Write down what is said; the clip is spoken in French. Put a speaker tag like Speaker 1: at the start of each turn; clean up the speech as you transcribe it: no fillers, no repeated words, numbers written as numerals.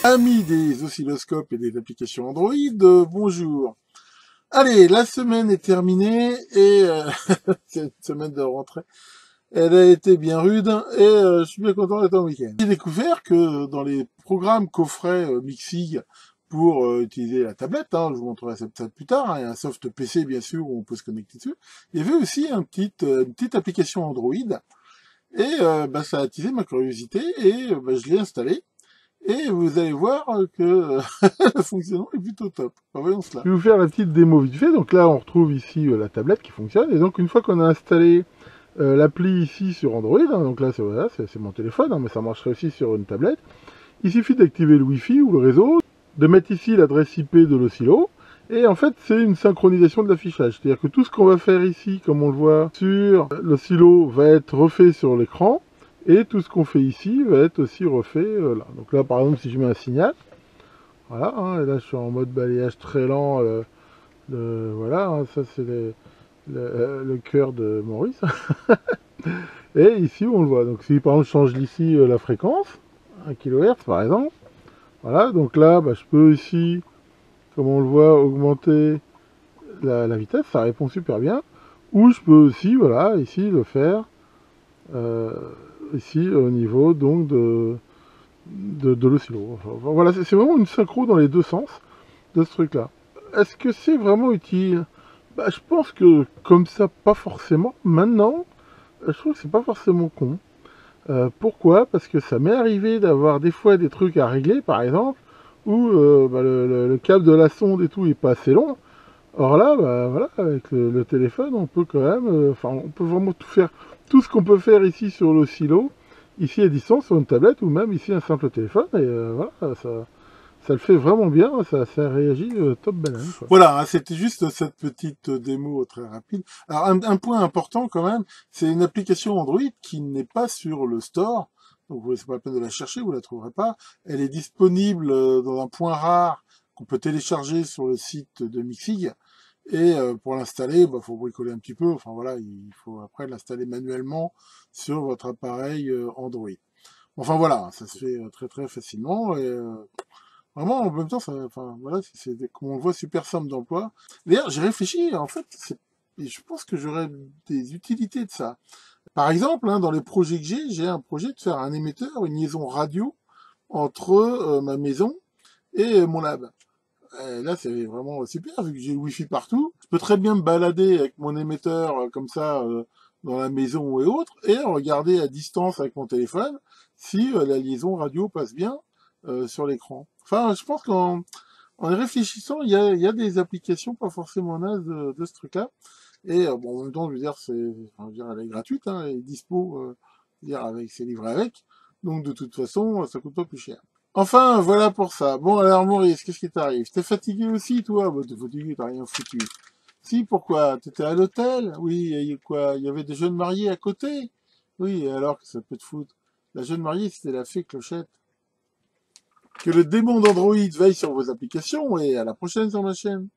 Speaker 1: Amis des oscilloscopes et des applications Android, bonjour. Allez, la semaine est terminée et c'est une semaine de rentrée. Elle a été bien rude et je suis bien content d'être en week-end. J'ai découvert que dans les programmes qu'offrait Mixig pour utiliser la tablette, je vous montrerai ça peut-être plus tard, et un soft PC bien sûr où on peut se connecter dessus, il y avait aussi une petite application Android et ça a attisé ma curiosité et je l'ai installée. Et vous allez voir que le fonctionnement est plutôt top. Enfin, voyons cela. Je vais vous faire la petite démo vite fait. Donc là, on retrouve ici la tablette qui fonctionne. Et donc, une fois qu'on a installé l'appli ici sur Android, donc là, c'est mon téléphone, mais ça marcherait aussi sur une tablette. Il suffit d'activer le Wi-Fi ou le réseau, de mettre ici l'adresse IP de l'oscillo. Et en fait, c'est une synchronisation de l'affichage. C'est-à-dire que tout ce qu'on va faire ici, comme on le voit sur l'oscillo, va être refait sur l'écran. Et tout ce qu'on fait ici va être aussi refait là. Donc là, par exemple, si je mets un signal, voilà, et là je suis en mode balayage très lent, voilà, ça c'est le cœur de Maurice. Et ici, on le voit. Donc si par exemple je change ici la fréquence, 1 kHz par exemple, voilà, donc là, je peux ici, comme on le voit, augmenter la vitesse, ça répond super bien. Ou je peux aussi, voilà, ici le faire, ici au niveau donc de l'oscillo. Enfin, voilà, c'est vraiment une synchro dans les deux sens de ce truc-là. Est-ce que c'est vraiment utile? Je pense que comme ça, pas forcément. Maintenant, je trouve que c'est pas forcément con. Pourquoi? Parce que ça m'est arrivé d'avoir des fois des trucs à régler, par exemple, où le câble de la sonde et tout est pas assez long. Or là, voilà, avec le téléphone, on peut quand même, on peut vraiment tout faire, tout ce qu'on peut faire ici sur l'oscillo, ici à distance sur une tablette ou même ici un simple téléphone, et voilà, ça le fait vraiment bien, ça réagit top banane, quoi. Voilà, c'était juste cette petite démo très rapide. Alors un point important quand même, c'est une application Android qui n'est pas sur le store, donc c'est pas la peine de la chercher, vous la trouverez pas. Elle est disponible dans un point rare qu'on peut télécharger sur le site de Mixig. Et pour l'installer, faut bricoler un petit peu. Enfin voilà, il faut après l'installer manuellement sur votre appareil Android. Enfin voilà, ça se fait très très facilement et vraiment en même temps, enfin voilà, c'est comme on le voit super simple d'emploi. D'ailleurs, j'ai réfléchi, en fait, et je pense que j'aurais des utilités de ça. Par exemple, dans les projets que j'ai un projet de faire un émetteur, une liaison radio entre ma maison et mon lab. Là, c'est vraiment super, vu que j'ai le Wi-Fi partout. Je peux très bien me balader avec mon émetteur comme ça dans la maison et autres, et regarder à distance avec mon téléphone si la liaison radio passe bien sur l'écran. Enfin, je pense qu'en y réfléchissant, il y a des applications pas forcément nazes de ce truc-là. Et en même temps, je veux dire, elle est gratuite, elle est dispo, avec ses livrets avec. Donc de toute façon, ça coûte pas plus cher. Enfin, voilà pour ça. Bon, alors Maurice, qu'est-ce qui t'arrive? T'es fatigué aussi, toi? T'es fatigué, t'as rien foutu. Si, pourquoi? T'étais à l'hôtel? Oui, quoi? Il y avait des jeunes mariés à côté? Oui, alors que ça peut te foutre. La jeune mariée, c'était la fée Clochette. Que le démon d'Android veille sur vos applications et à la prochaine sur ma chaîne.